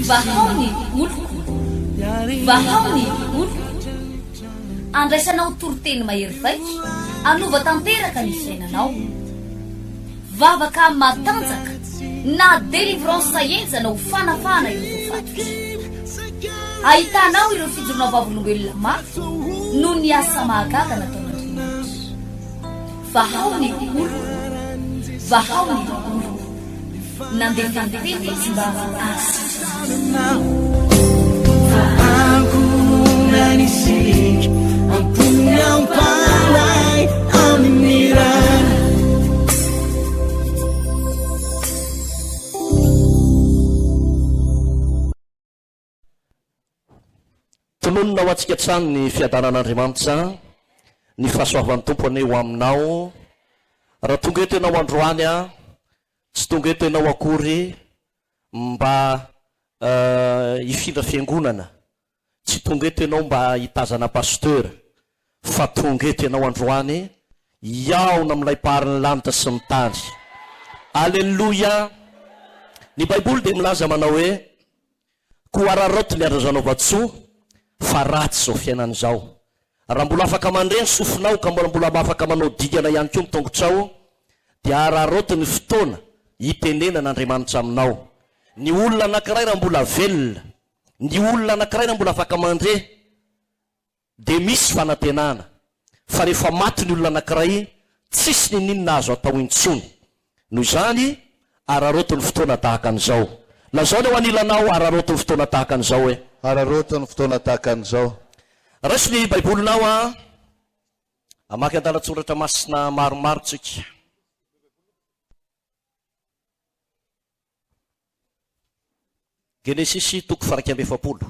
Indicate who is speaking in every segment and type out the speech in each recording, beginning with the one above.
Speaker 1: vahaony oloko vahaony oloko andraisanao toroteny mahery vaika anova tanteraka ny fiainanao vavaka matanjaka na délivrance enjana ho fanafana ireo fatotra ahitanao ireo fijorona vavolombelona mafy no ny asa mahagaga nataon'Andriamanitra vahaony oloko vahaony oloko nandefandefety tsy mba
Speaker 2: anisik ampunyang palay aminiran
Speaker 3: tononona ho antsika trano ny fiadanan'Andriamanitra ny fahasoavan'ny tompony ho aminao raha tonga eto ianao androany a tsy tonga eto ianao akory mba hifindra fiangonana tsy tonga eto ianao mba hitazana pasteur fa tonga eto ianao androany iaona amin'ilay paharin'ny lanitra sy ny tany alleluia ny baiboly dia milaza manao hoe ko araroto ny andrazanao vatsoa fa ratsy zao fiainana izao raha mbola afaka mandreny sofinao ka mbola afaka manao digana ihany koa mitongotrao dia araroto ny fotoana hitenena n'Andriamanitra aminao ny olona anankiray raha mbola velona ny olona anankiray raha mbola afaka mandre dia misy fanantenana fa rehefa maty ny olona anankiray tsisy ninina azo atao intsony noho izany araroto ny fotoana tahaka an'izao lazao le ho anilanao araroto ny fotoana tahaka an'izao hoe
Speaker 4: araroto ny fotoana tahaka an'izao
Speaker 3: raiso ny baibolinao a amaky andalatsoratra masina maromaro tsika Genesis toko faraky amby efapolo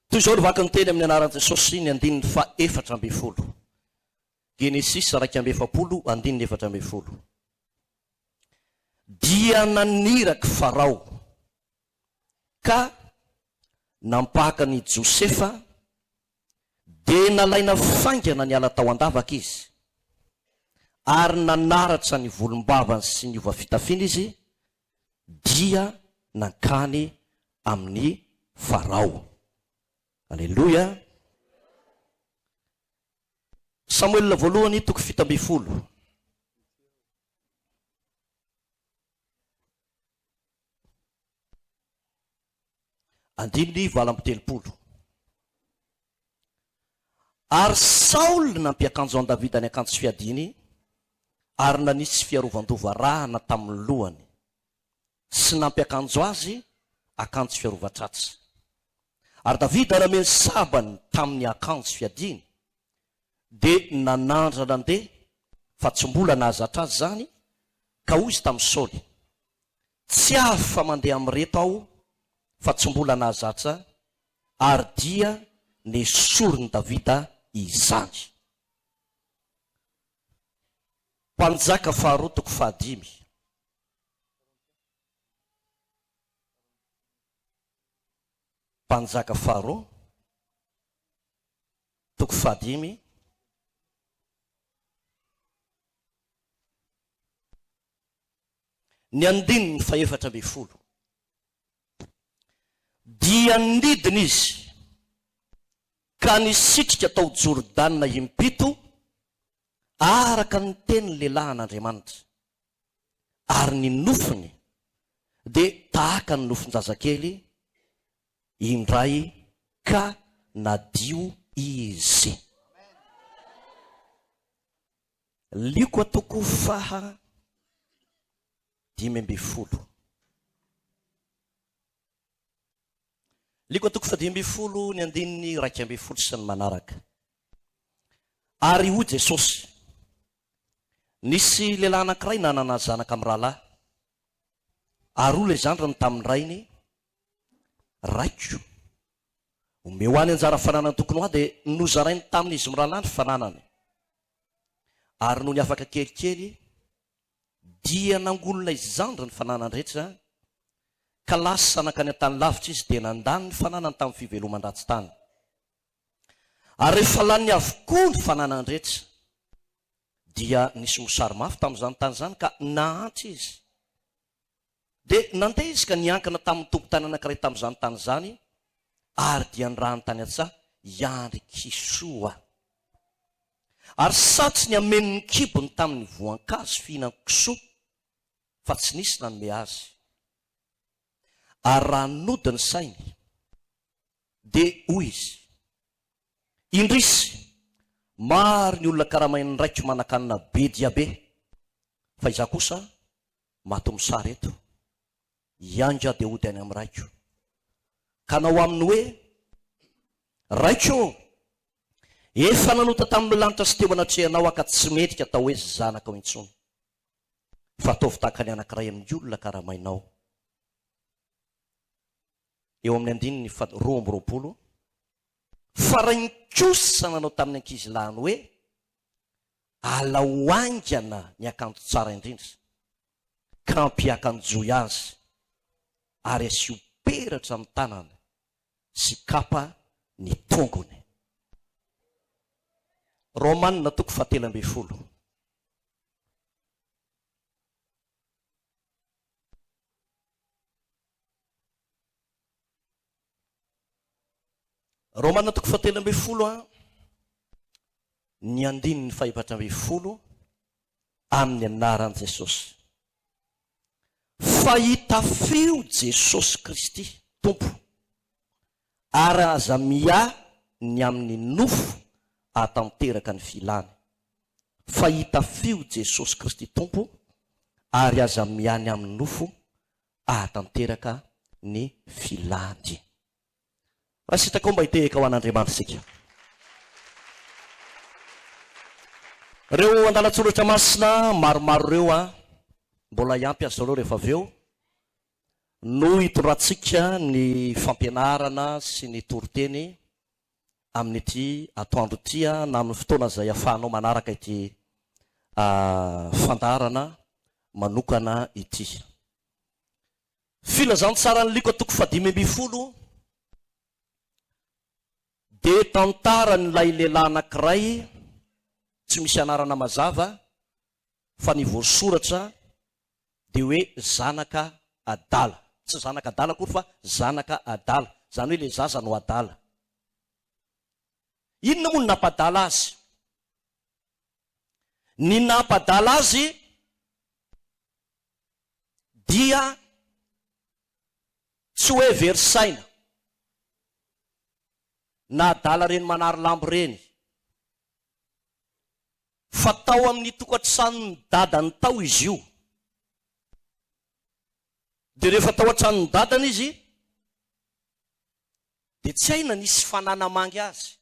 Speaker 3: toy izao novaka ny teny amin'ny anaran'i Jesosy ny andininy fa efatra amby folo Genesis raiky amby efapolo andininy efatra amby folo dia naniraka Farao ka nampaka ny Josefa dia nalaina faingana ny ala tao andavaka izy ary nanaratra ny volombavany sy ny ova fitafiana izy dia nankany amin'ny Farao. Alleluia. Samuel voalohany toko 17 andininy 7 ary Saul nampiakanjo an Davida ny akanjo fiadiny ary nanisy fiarovan-dova rahana tamin'ny lohany sy nampiakanjo azy akanjo fiarovatratsy ary Davida nameny sabany tamin'ny akanjo fiadiny dia nanandra nandeha fa tsy mbola nahazatra azy zany ka hoy izy tamin'ny Saoly tsy afa mandeha amin'reto aho fa tsy mbola nahazatra ary dia nesoriny Davida izany. Mpanjaka faharoa toko 15 Mpanjaka faharoa toko 15 ny andininy 14 dia nidina izy ka nisitrika tao Jordana impito araka ny teny lehilahy an'Andriamanitra ary ny nofiny dia tahaka ny nofon-jazakely indray ka nadio izy. Liko atoko faha 15 liko atoko 15 ny andininy 12 sy ny manaraka ary hoy Jesosy nisy lehilahy anankiray nanana zanaka amin'ny rahalahy ary olona izany tamin'ny rainy raiko ome ho any anjara fananany tokony ho ahy dia nozarainy tamin'izy mirahalahy ny fananany ary noho ny afaka kelikely dia nangolona izandra ny fananany rehetra ka lasa nakany an-tany lavitra izy dia nandany ny fananany tamin'ny fiveloman-dratsy tany Ary rehefa lany avokoa ny fananandretra dia nisy mosary mafy tamin'izany tany zany ka nahantra izy. Dia nandeha izy ka niankana tamin'ny tompon-tany anankiray tamin'izany tany zany, ary dia nirahany tany an-tsaha, iandry kisoa. Ary satsy ny amen'ny kibony tamin'ny voankazo fihinan kisoa, fa tsy nisy nanome azy. Ary raha nody ny sainy, dia hoy izy, indrisy, maro ny olona karamainy raiko manakanina be dia be, fa iza kosa maty mosary eto, ianga dia hody any amin'ny raiko. Ka nao aminy hoe, raiko, efa nanota tamin'ny lanitra sy teo anatrehanao ka tsy mendrika atao hoe zanaka ao intsony, fa ataovy tahaka ny anankiray amin'ny olona karamainao. Eo amin'ny andininy 2:20, fa raha ny kosa nanao tamin'ny ankizilahiny hoe alaoangana ny akanjo tsara indrindra, ka ampiakanjoy azy, ary asio peratra amin'ny tanany sy kapa ny tongony. Romanina 8:10. Romanina 8:10 ny andininy 4:20 amin'ny anaran'i Jesosy. Fa hitafio Jesosy Kristy Tompo, ary aza mia ny amin'ny nofo atanteraka ny filany. Fa hitafio Jesosy Kristy Tompo, ary aza mia ny amin'ny nofo atanteraka ny filany. Raha sitako mba hitehika ho an'Andriamanitra sika. Reo andalan-tsoratra masina maromaro reo mbola iampy azy zareo rehefa avy eo no hitondratsika ny fampianarana sy ny toriteny amin'ity atoandro ity na amin'ny fotoana izay ahafahanao manaraka ity fandarana manokana ity. Filazany tsara ny liko 5:20 dia tantara n'ilay lehilahy anankiray, tsy misy anarana mazava fa ny voasoratra dia hoe zanaka adala. Tsy zanaka adala akory fa zanaka adala, zany hoe ilay zaza no adala. Inona moa ny nampadala azy? Ny nampadala azy dia tsy hoe verisaina na adala reny manary lambo reny, fa tao amin'ny tokantranony dadany tao izy io. Dia rehefa tao an-tranony dadany izy, dia tsy hay na nisy fananamangy azy,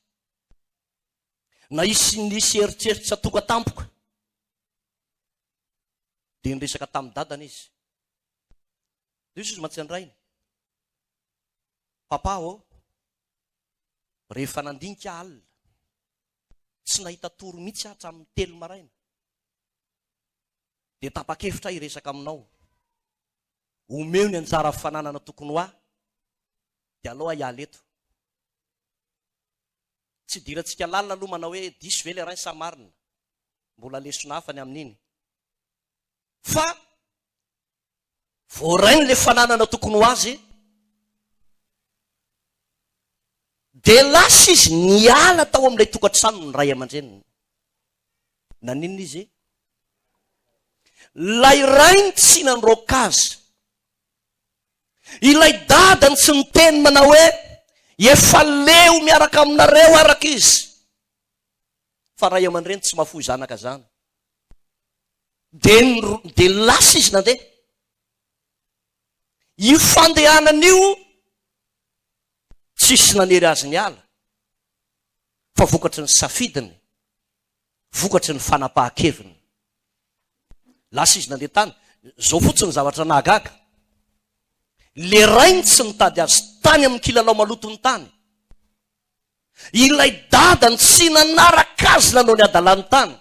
Speaker 3: na nisy eritreritra tokatampoka, dia niresaka tamin'ny dadany izy. Dia izy matsyandrainy, papa rehefa nandinika alina, tsy nahita toro mihitsy hatramin'ny 3 maraina, dia tapa-kevitra hiresaka aminao, omeo ny anjara fananana tokony ho dia aloha hiala eto. Tsy dirantsika lalina aloha manao hoe diso ve le rainy sa marina, mbola lesona hafany amin'iny, fa voarainy le fananana tokony ho azy, dia lasa izy niala tao amin'ilay tokantrano ny ray aman-dreniny. Naninona izy? Lay rainy tsy nandroaka azy, ilay dadany tsy miteny manao hoe efa leo miaraka aminareo araka izy, fa ray aman-dreny tsy mahafoy zanaka zany. Dia lasa izy nandeha. Io fandehanan'io tsisy nanery azy ny ala, fa vokatry ny safidiny, vokatry ny fanapahan-keviny. Lasa izy nandeha tany. Zao fotsiny zavatra nahagaga. Le rainy tsy nitady azy tany amin'ny kilalao malotony tany, ilay dadany tsy nanaraka azy nanao ny adalany tany,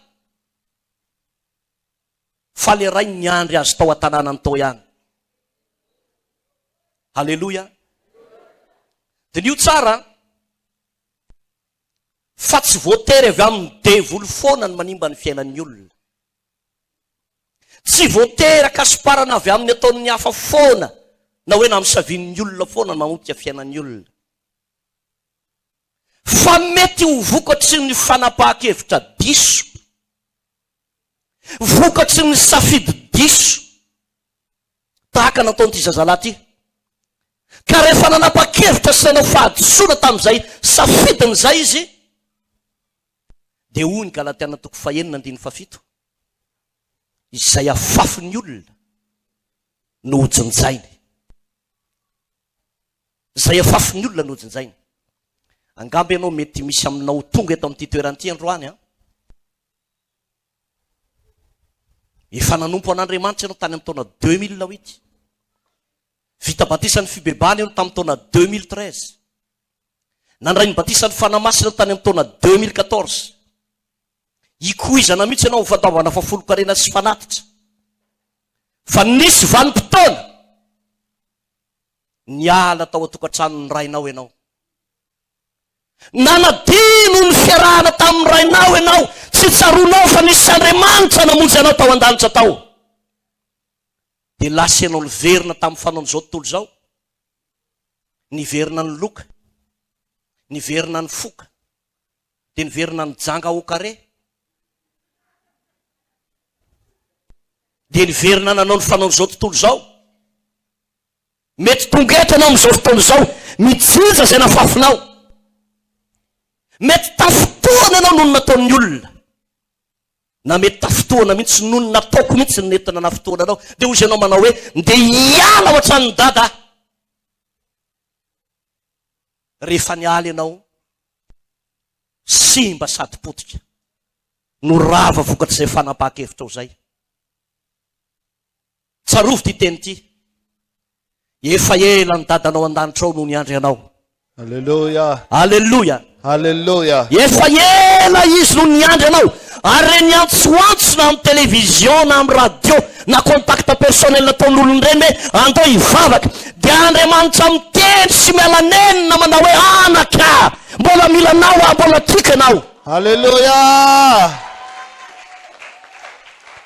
Speaker 3: fa le rainy niandry azy tao an-tanànany tao ihany. Halleloja. Dia nio tsara, fa tsy voatery avy amin'ny devoly foana ny manimba ny fiainan'ny olona. Tsy voatery akasiparana avy amin'ny ataon'ny hafa foana na hoe na misavian'ny olona foana ny mamotika fiainan'ny olona. Fa mety ho vokatry ny fanapahan-kevitra diso, vokatry ny safidy diso, tahaka nataon'ity zazalahy ity. Ka rehefa nanapa-kevitra sy nanao fahadisoana tamin'izay safidin'izay izy, dia hoy ny Galatiana 5:7, izay afafin'ny olona no hojinjainy. Izay afafin'ny olona no hojinjainy. Angamba ianao mety misy aminao tonga eto amin'ity toeran'ity androany. Efa nanompo an'Andriamanitra ianao tany amin'ny taona 2008. Vita batisan'ny fibebany ianao tamin'ny taona 2013. Nandray ny batisan'ny fanamasina tany amin'ny taona 2014. Ikoizana mihitsy ianao fataovana fafolo-karena sy fanatitra. Fa nisy vanim-potoana niala tao atokantrano ny rainao ianao. Nanadino ny fiarahana tamin'ny rainao ianao, tsy tsaronao fa nisy Andriamanitra namonjy anao tao an-danitra tao. Dia lasa ianao niverina tamin'ny fanaon'izao tontolo izao. Niverina ny loka, niverina ny foka, dia niverina ny janga au carré. Dia niverina nanao ny fanaon'izao tontolo izao. Mety tonga eto anao amin'izao fotoana izao mijija izay nafafinao. Mety tafotoana ianao noho ny nataon'ny olona, na mety tafotoana mihitsy noho ny nataoko mihitsy ny entana nafotoana anao. Dia hozy ianao manao hoe ndeha hiala ao an-tranon'ny dada. Rehefa niala ianao simba sady potika no rava vokatry izay fanapahan-kevitra ao izay. Tsarovy ty teny ity. Efa ela ny dadanao an-danitra ao noho ny andry anao.
Speaker 4: Alleluia.
Speaker 3: Alleluia.
Speaker 4: Alleluia.
Speaker 3: Efa ela izy noho ny andry anao. Ary reny antsoantsona amin'ny televizion na amin'ny radio na contact personnel nataon'olony reny hoe andao hivavaka, dia Andriamanitra miteny sy mialanenina manao hoe anaka, mbola milanao mbola tikanao.
Speaker 4: Alleluia.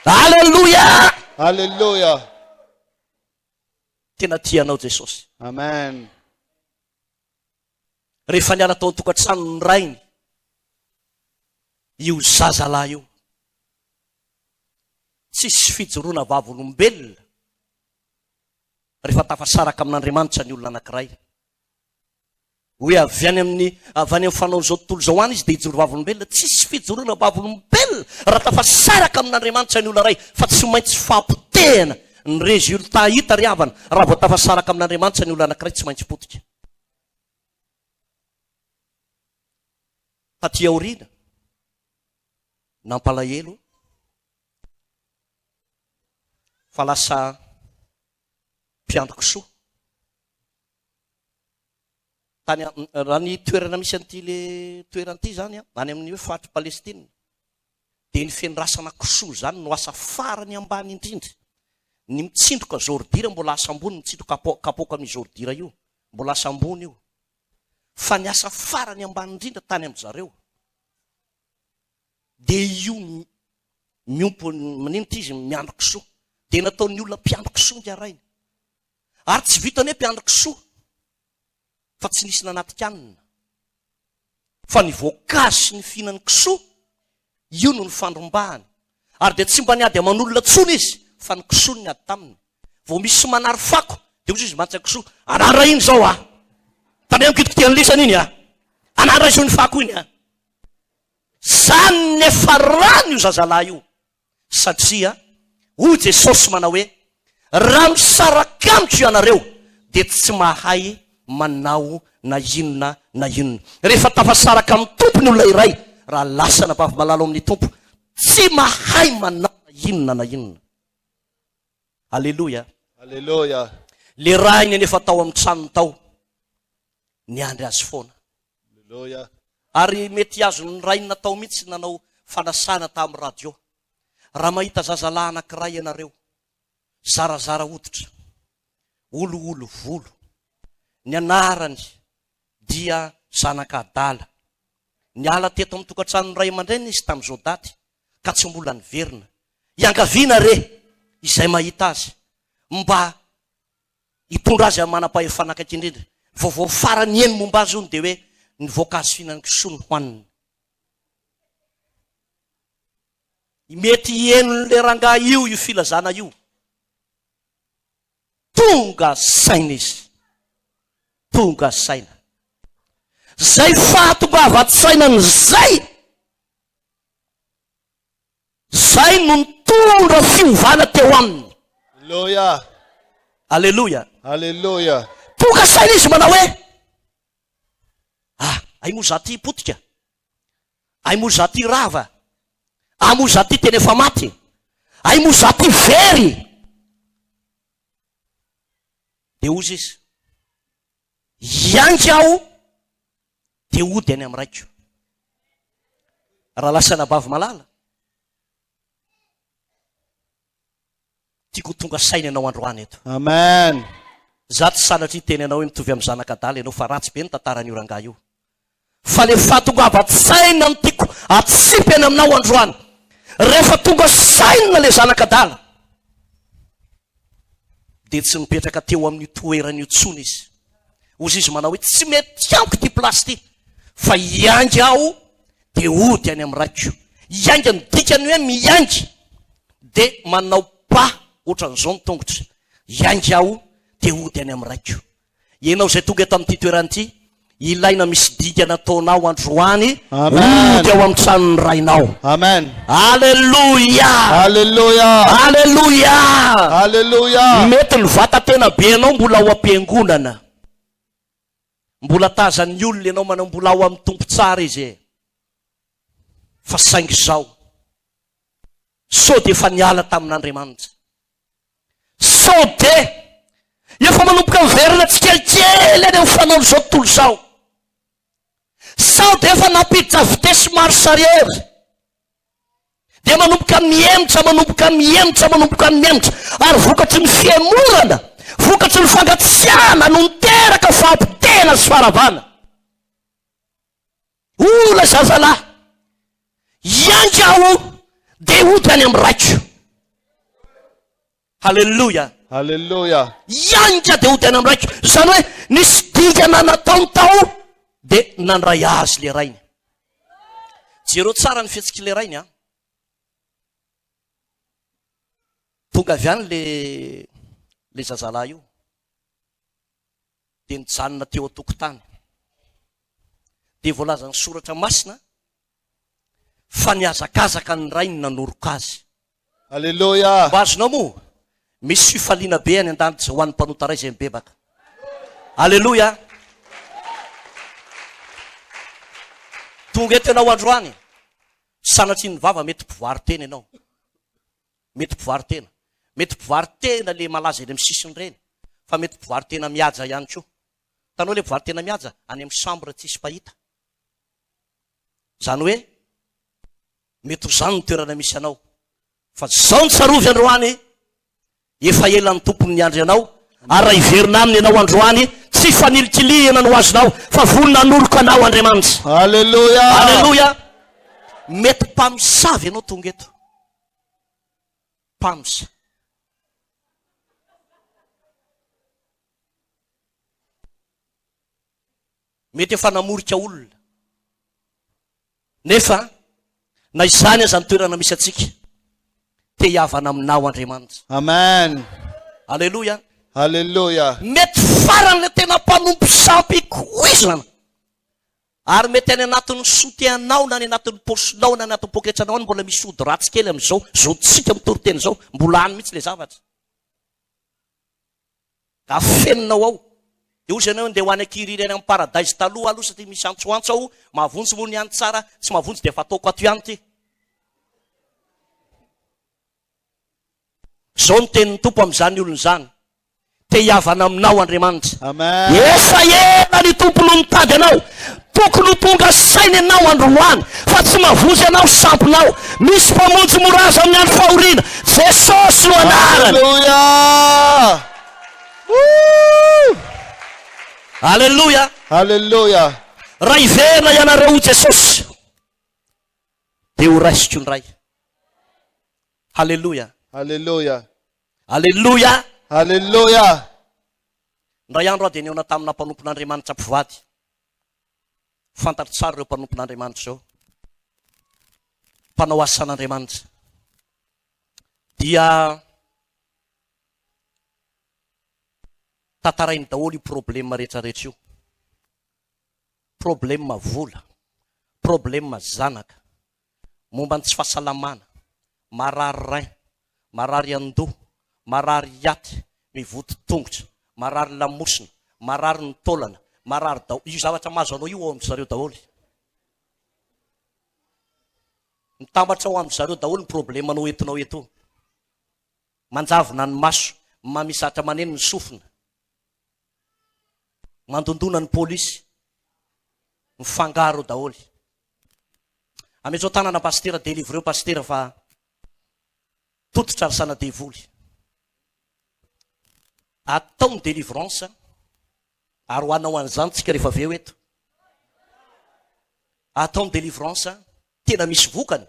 Speaker 3: Alleluia.
Speaker 4: Alleluia.
Speaker 3: Tena tianao Jesosy.
Speaker 4: Amen.
Speaker 3: Rehefa niala tao an-tokantrano ny rainy io zazalahy io, tsisy fijoroana vavolombelona rehefa tafasaraka amin'Andriamanitra ny olona anankiray. Hoe avy any amin'ny fanaon'izao tontolo izao any izy dia hijoro vavolombelona, tsisy fijoroana vavolombelona raha tafasaraka amin'Andriamanitra ny olona ray, fa tsy maintsy fampotehana ny résultat hita ry havana raha vao tafasaraka amin'Andriamanitra ny olona anankiray, tsy maintsy potika. Taty aoriana nampalahelo fa lasa mpiandro kisoa tany raha ny toerana misy an'ity le toeran'ity zany any amin'ny hoe faritry Palestine, dia ny fendrasana kisoa zany no asa farany ambany indrindra. Ny mitsindroka zordira mbola asa ambony, mitsindroka kapoka amin'ny zordira io mbola asa ambony io, fa ny asa farany ambany indrindra tany amin'ny zareo. Dia io miompo maninona izy miandro kisoa, dia nataon'ny olona mpiandro kisoa ny arainy. Ary tsy vitany hoe mpiandro kisoa fa tsy nisy nanatika-anina, fa ny voankazo sy ny fihinan'ny kisoa io no ny fandrombahany. Ary dia tsy mba niady aman'olona tsony izy, fa ny kisoa ny ady taminy. Vao misy manary fako dia ozy izy mantsy kisoa, anara iny zao tany mikitokitiany lisany iny anara izo ny fako iny Zany nefa rano io zazalahy io, satria hoy Jesosy manao hoe raha misaraka amiko ianareo dia tsy mahay manao na inona na inona. Rehefa tafasaraka amin'ny tompony olona iray, raha lasa napavy malalo amin'ny tompo, tsy mahay manao na inona na inona. Alleluia.
Speaker 4: Alleluia.
Speaker 3: Le raha iny nefa tao amin'ny tranony tao niandry azy foana.
Speaker 4: Alleluia.
Speaker 3: Ary mety azo ny rainy natao mihitsy nanao fanasana tamin'ny radio. Raha mahita zazalahy anankiray ianareo, zarazara hoditra, olo volo, ny anarany dia zanak'Adala, niala teto amin'ny tokantrano ray aman-dreny izy tamin'izao daty ka tsy mbola niverina. Iangaviana re izay mahita azy mba hitondra azy amin'ny manam-pahefana akaiky indrindra. Vaovao farany eny momba azy ony dia hoe ny voankazo fihinan'ny kisoa ny hoaniny. Mety enon'le rangahy io filazana io. Tonga saina izy. Tonga saina. Zay fahatongava-tsainany zay. Zay no nitondra fiovana teo aminy.
Speaker 4: Hallelujah.
Speaker 3: Alleluia.
Speaker 4: Hallelujah.
Speaker 3: Tonga saina izy manao hoe ay moa zaty potika. Ay moa zaty rava. Ay moa zaty tena efa maty. Ay moa zaty very. Dia ozy izy. Iangy aho dia ody any amin'ny raiko. Raha lasana bavy malala. Tiako tonga saina ianao androany eto.
Speaker 4: Amen.
Speaker 3: Za tsy sanatry teny ianao hoe mitovy amin'ny zanak'Adala ianao fa ratsy be ny tantaran'io rangahy io. Fa le fahatongava-tsaina no tiako atsipy eny aminao androany. Rehefa tonga saina le zanak'Adala dia tsy mipetraka teo amin'ny toerany itsony izy. Ozy izy manao hoe tsy mety amiko ty plasy ty. Fa iangy aho dia ody any amin'ny raiko. Iangy ny dikany hoe miangy dia manao pa ohatran'izao ny tongotra. Iangy aho dia ody any amin'ny raiko. Ianao izay tonga eto amin'ity toerany ity, ilaina misy dikana ataonao androany ody ao amin'ny tranon'ny rainao.
Speaker 4: Amen.
Speaker 3: Alleluia.
Speaker 4: Hallelujah.
Speaker 3: Alleluia.
Speaker 4: Hallelujah.
Speaker 3: Mety ny vata tena be anao mbola ao am-piangonana. Mbola tazan'ny olona ianao manao mbola ao amin'ny tompo tsara izy. Fa saingy zao. So dia efa niala tamin'Andriamanitra. So dia efa manomboka miverina tsikelikely eny fanao zao tontolo zao. Sao dia efa nampiditra vitesy maro sariera. Dia manomboka miemitra, manomboka miemitra, manomboka miemitra. Ary vokatry ny fiemorana, vokatry ny fangatsiahana no niteraka fahampitena sy faharavana. Ola zazalahy, iangy aho dia ody any amin'ny raiko. Halleluja.
Speaker 4: Hallelujah.
Speaker 3: Iangy dia ody any amin'ny raiko. Zany hoe nisy dikana nataony tao dia nandray azy le rainy. Jereo tsara ny fihetsiky le rainy. Tonga avy any le zazalahy io dia nijanona teo an-tokotany. Dia voalaza ny soratra masina fa niazakazaka ny rainy nanoroka azy.
Speaker 4: Hallelujah.
Speaker 3: Mba azonao moa misy fifaliana be any an-danitra ho an'ny mpanotaray izay mibebaka. Alleluia. Tonga eto ianao androany, sanatry ny vava mety mpivoary tena ianao. Mety mpivoary tena. Mety mpivoary tena le malaza eny amin'ny sisiny reny. Fa mety mpivoary tena mihaja ihany koa. Tanao le mpivoary tena mihaja any amin'ny chambre tsisy pahita. Zany hoe mety ho zany ny toerana misy anao. Fa zao ny tsarovy androany, efa ela ny tompony ny andry anao, ary raha iverina aminy ianao androany, tsy fanilikilihana no azonao, fa vonona anoloka anao Andriamanitra.
Speaker 4: Hallelujah.
Speaker 3: Alleluia. Mety mpamosavy ianao tonga eto. Mpamosa. Mety efa namorika olona. Nefa na izany aza ny toerana misy atsika, te hiavana aminao Andriamanitra.
Speaker 4: Amen.
Speaker 3: Alleluia.
Speaker 4: Hallelujah.
Speaker 3: Mety farany le tena mpanompo sampy koizana. Ary mety any anatin'ny soteanao na any anatin'ny posinao na anatin'ny poketranao any mbola misy ody ratsy kely amin'izao, zao tsika mitoriteny zao, mbola any mihitsy le zavatra. Ka feninao ao. Io zany hoe ndeha ho any akiriry any amin'ny paradise taloha aloha satria misy antsoantso ao, mahavonjy moa ny any tsara, tsy mahavonjy dia fataoko ato ihany ty. Zao ny tenin'ny tompo amin'izany olona izany. Te hiavana aminao Andriamanitra.
Speaker 4: Amen.
Speaker 3: Efa ela ny tompo no mitady anao. Tokony ho tonga saina ianao androany, fa tsy mavozy anao sampinao. Misy mpamonjy moraza amin'ny andro fahoriana. Jesosy no anarany.
Speaker 4: Hallelujah. Woo.
Speaker 3: Alleluia.
Speaker 4: Hallelujah.
Speaker 3: raha iverina ianareo Jesosy dia ho raisitro ny ray. Halleloja,
Speaker 4: Halleluja.
Speaker 3: halleloja.
Speaker 4: Halleluja.
Speaker 3: Ndray andro aho dia niona tamina mpanompon'Andriamanitra mpivady. Fantatro tsara ireo mpanompon'Andriamanitra zao, mpanao asa san'Andriamanitra. Dia tantarainy daholo io problema rehetrarehetra io. Problema vola, problema zanaka, momba ny tsy fahasalamana, marary ray, marary andoha, marary yaty, mivoto tongotra, marary lamosina, marary ny taolana, marary daholo. Io zavatra mahazo anao io ao amin'ny zareo daholo. Mitambatra ao amin'ny zareo daholo ny problema anao entinao eto. Manjavona ny maso, mamisatra maneno ny sofina, mandondona ny polisy, mifangaro daholo. Amezao tanana pastera délivreo pastera fa tototra ry sana devoly. Atao ny délivrance ary ho anao an'izany tsika rehefa avy eo eto. Atao ny délivrance tena misy vokany.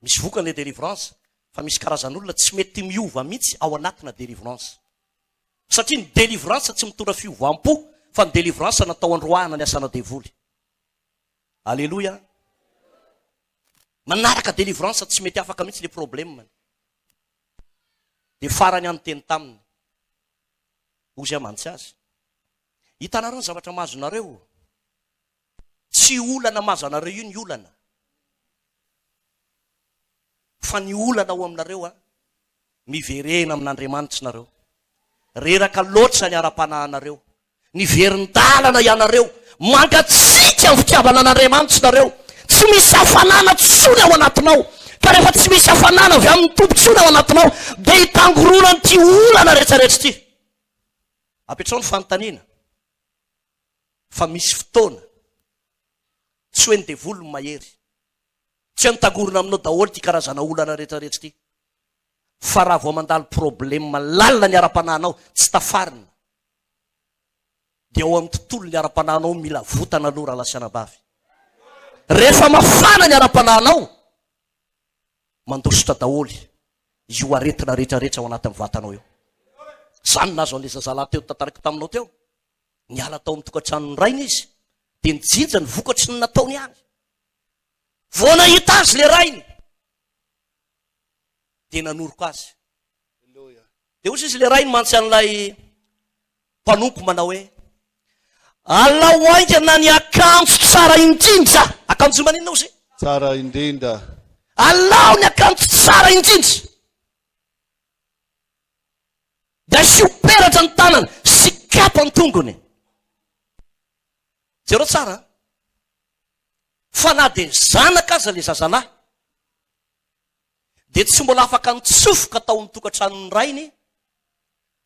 Speaker 3: Misy vokany le délivrance, fa misy karazan'olona tsy mety miova mihitsy ao anatina délivrance. Satria ny délivrance tsy mitondra fiovam-po, fa ny délivrance natao androahana ny asana devoly. Alléluia. Manaraka délivrance tsy mety afaka mihitsy le problème. Dia farany any teny taminy, ozy amantsy azy. Hitanareo ny zavatra mahazo nareo. Tsy olana mahazo anareo io ny olana, fa ny olana ao aminareo miverena amin'Andriamanitra nareo. Reraka loatra ny ara-panahinareo, niverin-dalana ianareo, mangatsiaka ny fitiavana an'Andriamanitra nareo. Tsy misy hafanana tsony ao anatinao, ka rehefa tsy misy hafanana avy amin'ny tompontsony ao anatinao, dia hitangorona n'ity olana rehetrarehetra ity. Apetrao ny fanontaniana fa misy fotoana tsy hoe ny devoly no mahery, tsy mitangorona aminao daholo ty karazana olana rehetrarehetra ity, fa raha vao mandalo problema lalina ny ara-panahinao tsy tafarina, dia ao amin'ny tontolo ny ara-panahinao mila votana aloha raha lasiana bavy. Rehefa mafana ny ara-panahinao, mandositra daholo io aretina rehetrarehetra ao anatin'ny vatanao eo. Zany nazo an'le zazalahy teo tantaraka taminao teo, niala tao amin'ny tokantranony rainy izy, dia nijinja ny vokatry ny nataony ihany. Vao nahita azy le rainy, dia nanoroko azy. Dia ozy izy le rainy mantsy an'ilay mpanompo manao hoe, alao aingana ny akanjo tsara indrindra. Akanjo maninona ozy?
Speaker 4: Tsara indrindra.
Speaker 3: Alao ny akanjo tsara indrindra. Dia asio peratra ny tanany, sy kapa ny tongony. Jereo tsara. Fa na dia zanaka aza le zazalahy, dia tsy mbola afaka nitsofoka tao amin'ny tokantranony rainy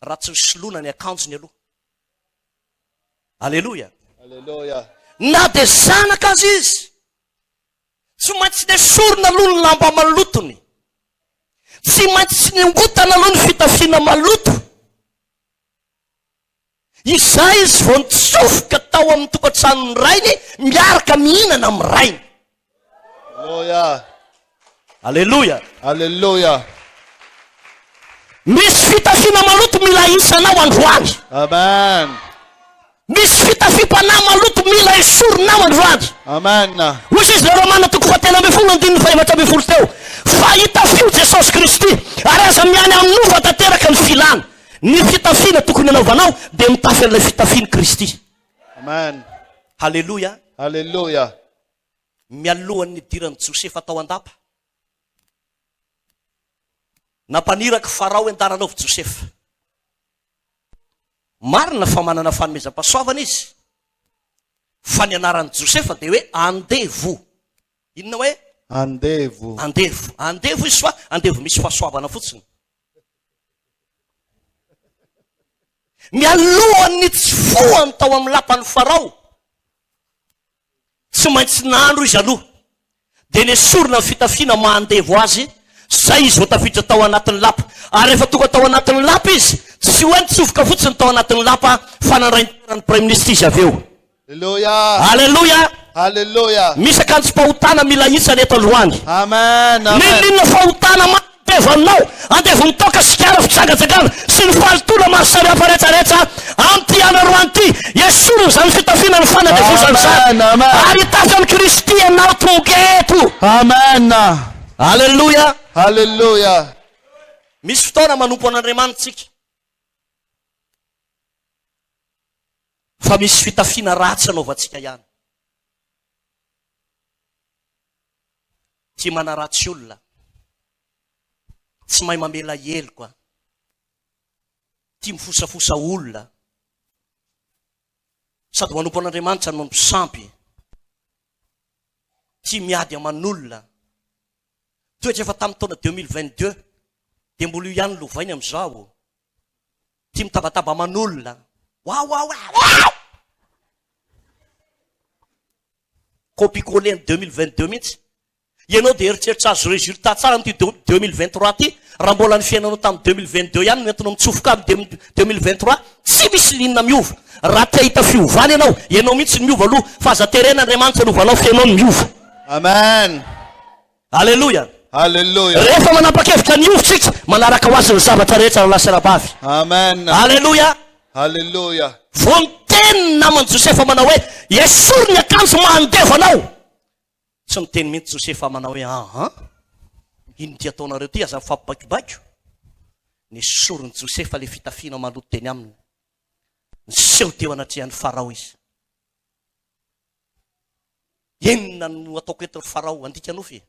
Speaker 3: raha tsy soloana ny akanjony aloha. Alleluia.
Speaker 4: Halleluja.
Speaker 3: Na dia zanaka azy izy, tsy maintsy nesorina aloha ny lamba malotony, tsy maintsy niongotana aloha ny fitafiana maloto. Izay izy vao nitsofoka tao amin'ny tokantranony rainy, miaraka mihinana amin'ny rainy.
Speaker 4: Halleluja.
Speaker 3: Alleluia.
Speaker 4: Halleluja.
Speaker 3: Misy fitafiana maloto mila isanao androany.
Speaker 4: Amen.
Speaker 3: Misy fitafim-panahy maloto mila esorinao androany.
Speaker 4: Amen.
Speaker 3: Ozy izy le Romana 8:17 teo, fa hitafio Jesosy Kristy ary aza miany amin'ova tanteraka ny filana. Ny fitafiana tokony anaovanao dia mitafy an'ilay fitafiany Kristy.
Speaker 4: Amen.
Speaker 3: Halleluja.
Speaker 4: Halleluja.
Speaker 3: Mialohan'ny nidiran'ny Josefa tao andapa, nampaniraka Farao an-dananaovy Josefa. Marina fa manana fanomezam-pahasoavana izy, fa ny anaran'ny Josefa dia hoe andevo. Inona hoe?
Speaker 4: Andevo.
Speaker 3: Andevo. Andevo izy fa andevo misy fahasoavana fotsiny. Mialohan'ny tsy fohany tao amin'ny lapan'ny Farao, tsy maintsy nandro izy aloha, dia nesorina ny fitafiana mahandevo azy, zay izy vao tafiditra tao anatin'ny lapa. Ary rehefa tonga tao anatin'ny lapa izy, tsy hoe nitsofoka fotsiny tao anatin'ny lapa, fa nandray ny toerany Prime Ministre izy avy eo.
Speaker 4: Hallelujah.
Speaker 3: Aleloia.
Speaker 4: Hallelujah.
Speaker 3: Misy akanjo fahotana mila isany eto androany.
Speaker 4: Amen. Amen.
Speaker 3: Ninona fahotana mandevanao andevo mitoka sikara fitsangatsangana sy ny fahalitola maro samihafa rehetrarehetra amty androany ty esorony zany fitafiana ny fanadevozany zany.
Speaker 4: Amen. Amen.
Speaker 3: Ary tafy amin'ny Kristy ianao tonga eto.
Speaker 4: Amen.
Speaker 3: Aleloia.
Speaker 4: Hallelujah.
Speaker 3: Misy fotoana manompo an'Andriamanitsika fa misy fitafiana ratsy anaovantsika ihany. Tsy manaratsy olona, tsy mahay mamela elo koa, tia mifosafosa olona, sady manompo an'Andriamanitra no misampy, tia miady aman'olona. Toetra efa tamin'ny taona 2022 dia mbola io ihany lovainy amin'izao, tia mitabataba aman'olona. Copier-coller 2022 mihitsy. Ianao dia eritreritra azo résultat tsara ny 2023 ty, raha mbola ny fiainanao tamin'ny 2022 ihany nentinao mitsofoka amin'ny 2023, tsy misy linina miova. Raha te hita fiovana ianao mihitsy ny miova aloha, fa aza terena Andriamanitra novanao fiainao ny miova.
Speaker 4: Amen.
Speaker 3: Aleluia.
Speaker 4: Hallelujah.
Speaker 3: Rehefa manapa-kevitra ny ovotsika, manaraka ho azy ny zavatra rehetra lasa rabavy.
Speaker 4: Amen.
Speaker 3: Aleluia.
Speaker 4: Hallelujah.
Speaker 3: Vao niteny namany Josefa manao hoe esory ny akanjo mandevanao. Tsy niteny mihitsy Josefa manao hoe ino ty ataonareo ty aza mifampibaikobaiko. Nesory ny Josefa le fitafiana maloto teny aminy. Niseho teo anatrehan'ny Farao izy. Enina no ataoko eto Farao andika nofy.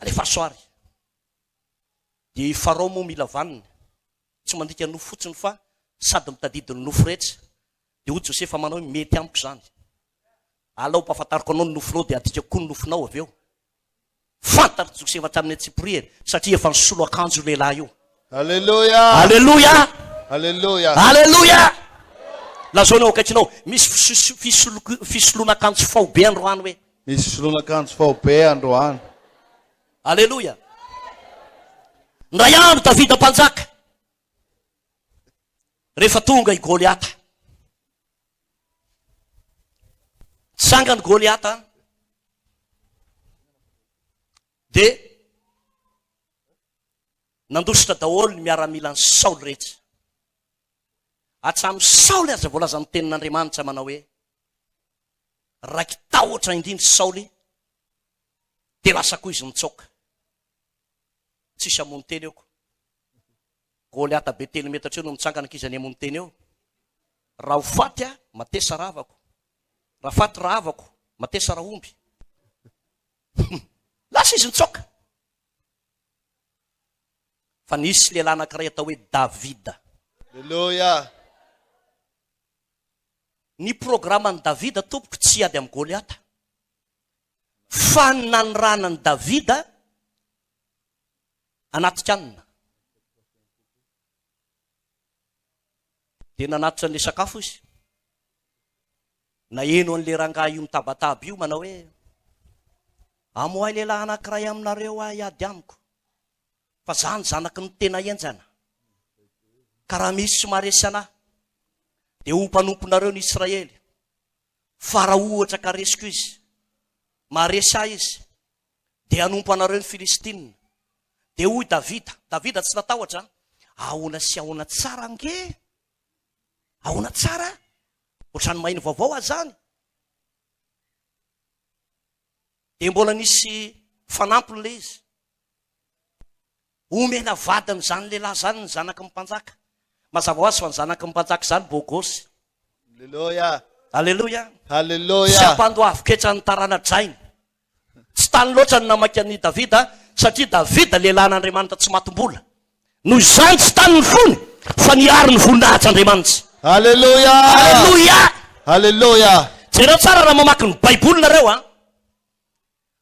Speaker 3: Alefa soary. Dia Farao moa mila vaniny. Tsy mandika nofo fotsiny fa sady mitadidy ny nofo rehetra. Dia ho Josefa manao hoe mety amiko zany. Alao mpahafantariko anao ny nofonao dia adika koa ny nofonao avy eo. Fantary Josefa hatramin'ny Tsiprier satria efa nisolo akanjo lehilahy io.
Speaker 4: Hallelujah.
Speaker 3: Aleluia.
Speaker 4: Hallelujah.
Speaker 3: Aleluia. Lazaonao akatrinao misy fisoloana akanjo faobe androany hoe.
Speaker 4: Misy soloana akanjo faobe androany.
Speaker 3: Aleluia. Ndray andro Davida mpanjaka. Rehefa tonga i Goliata. Sangany Goliata. Dia nandositra daholo ny miaramila ny Saoly rehetra. Hatramin'ny Saoly aza voalaza ny tenin'Andriamanitra manao hoe raiky tahotra indrindra Saoly dia lasa koa izy mitsoka. Tsisy amony teny eo. Goliata be telo metatra eo no mitsangana kizany amony teny eo. Raha ho faty matesa ravako. Raha faty ravako matesa rahomby. Lasa izy mitsoka. Fa nisy lehilahy anankiray atao hoe Davida.
Speaker 4: Hallelujah.
Speaker 3: Ny programan'i Davida tompoko tsy ady amin'ny Goliata. Fa nanranan'i Davida anaty kanina. Dia nanatitra an'ilay sakafo izy. Naheno an'ilay rangahy io mitabataba io manao hoe amoay lehilahy anankiray aminareo iady amiko. Fa zany zanaky ny tena enjana. Ka raha misy maresy anahy dia ho mpanomponareo ny Israely. Fa raha ohatra ka resiko izy, maresy ahy izy, dia hanompo anareo ny Filistina. Dia hoy Davida tsy natahotra, ahoana sy ahoana tsara ange? Ahoana tsara? Ohatrany mahiny vaovao azy zany. Dia mbola nisy fanampony le izy. Omena vadiny zany lehilahy zany ny zanaky ny mpanjaka. Mazava ho azy fa ny zanaky ny mpanjaka zany bôgôsy.
Speaker 4: Hallelujah.
Speaker 3: Aleluia. Sy
Speaker 4: Hallelujah.
Speaker 3: ampandoavy ketra ny tarana-drainy. Tsy tany loatra ny namaky an'i Davida satria Davida lehilahy n'Andriamanitra tsy matombola. Noho izany tsy tany ny fony fa niary ny voninahitry'Andriamanitra.
Speaker 4: Hallelujah.
Speaker 3: Aleluia.
Speaker 4: Hallelujah.
Speaker 3: Jereo tsara raha mamaky ny Baiboly nareo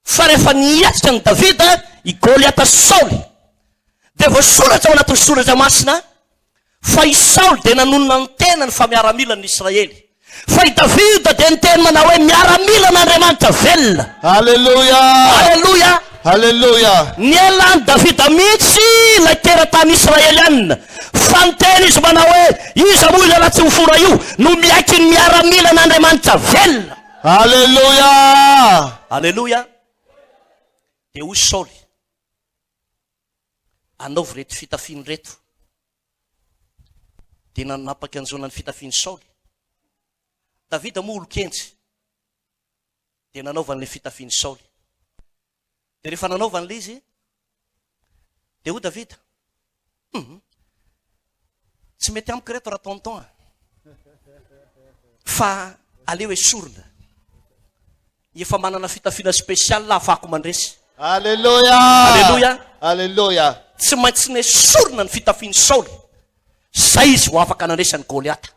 Speaker 3: fa rehefa niatrika ny Davida i Goliata Saoly dia voasoratra ao anatin'ny soratra masina fa i Saoly dia nanonona ny tena ny fa miaramila ny Israely. Fa i Davida dia ny teny manao hoe miaramila n'Andriamanitra velona.
Speaker 4: Hallelujah.
Speaker 3: Aleluia.
Speaker 4: Hallelujah.
Speaker 3: Nielan'ny Davida mihitsy ilay teratany israelianina fanteny izy manao hoe iza moa izy anaty mifora io no miaiky ny miaramila n'Andriamanitra velona.
Speaker 4: Alleluia.
Speaker 3: Alleluia. De hoy Saoly, anaovy reto fitafiny reto. De nanapaka an'izao ny fitafiny Saoly. Davida moa olo-kenjy. De nanaovan'le fitafiny Saoly. De rehefa nanaovan'le izy, de hoy Davida, tsy mety amiko reto raha tonton fa aleo esorina. Efa manana fitafina spesialy la afahako mandresy.
Speaker 4: Alleluia.
Speaker 3: Alleluia.
Speaker 4: Alleluia.
Speaker 3: Tsy maintsy nesorina ny fitafiny Saoly. Zay izy ho afaka nandresany Goliata.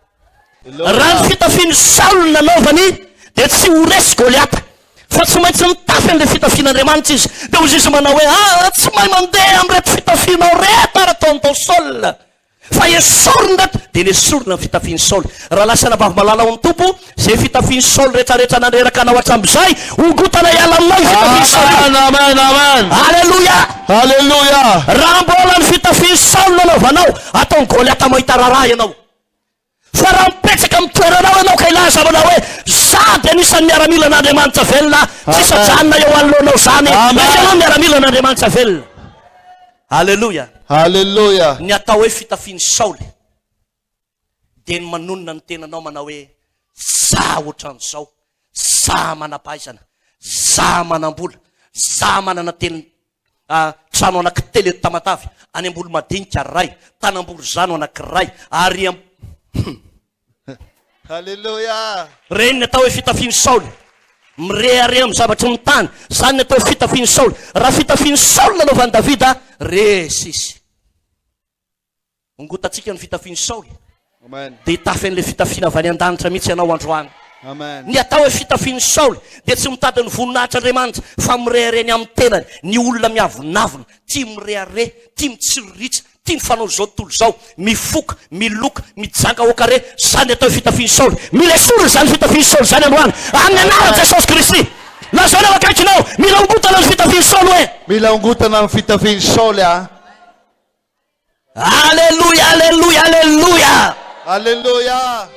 Speaker 3: Raha ny fitafiny Saoly nanaovany de tsy ho resy Goliata. Fa tsy maintsy mitafy an'le fitafin'Andriamanitra izy. De hozy izy manao hoe tsy mahay mandeha am'reto fitafinao reto raha tonton Saoly. Fa esorina reto de nesorina ny fitafiny Saoly. Raha lasa nabavy malala ho ny tompo, zay fitafiny Saoly rehetrarehetra nandreraka anao hatram'izay, ongotana iala aminao fitafiny Saoly.
Speaker 4: Amen, amen.
Speaker 3: Alleluia.
Speaker 4: Alleluia.
Speaker 3: Raha mbola ny fitafiny Saoly nanaovanao, atao Goliata mahita raharaha ianao. Fa raha mipetraka amin'ny toeranao ianao ka ilaza manao hoe za de anisan'ny miaramila n'Andriamanitra velona, tsisy ajanona eo anoloanao zany. Mety ianao miaramila n'Andriamanitra velona. Alleluia.
Speaker 4: Alleluia.
Speaker 3: Ny atao hoe fitafiny Saoly de ny manonona ny tenanao manao hoe za ohatran'izao, za manam-pahaizana, za manam-bola, za manana trano anankitelo eto Tamatavy, any ambolo madinika ray, tanam-bolo zano anankiray, ary
Speaker 4: Alleluia.
Speaker 3: reny ny atao hoe fitafiny Saoly. Mirehare amin'ny zavatry ny tany, zany ny atao fitafiny Saoly. Raha fitafiny Saoly nanaovan'i Davida, resy. Ongotatsika ny fitafiny Saoly.
Speaker 4: Amen.
Speaker 3: De hitafy an'le fitafina avy any an-danitra mihitsy ianao androany.
Speaker 4: Amen.
Speaker 3: Ny atao hoe fitafiny Saoly de tsy mitady ny voninahitr'Andriamanitra, fa mirehareny amin'ny tenany. Ny olona miavonavona, tia mirehare, tia mitsiriritsa, tia mifanao zao tontolo zao, mifoka, miloka, mijanga okare, zany atao fitafiny Saoly. Mila esorina zany fitafiny Saoly zany androany. Amin'ny anaran'i Jesosy Kristy. Lazao leo akaikinao, mila ongotana ny fitafiny Saoly hoe.
Speaker 4: Mila ongotana ny fitafiny Saoly.
Speaker 3: Alleluia, alleluia, alleluia.
Speaker 4: Alleluia.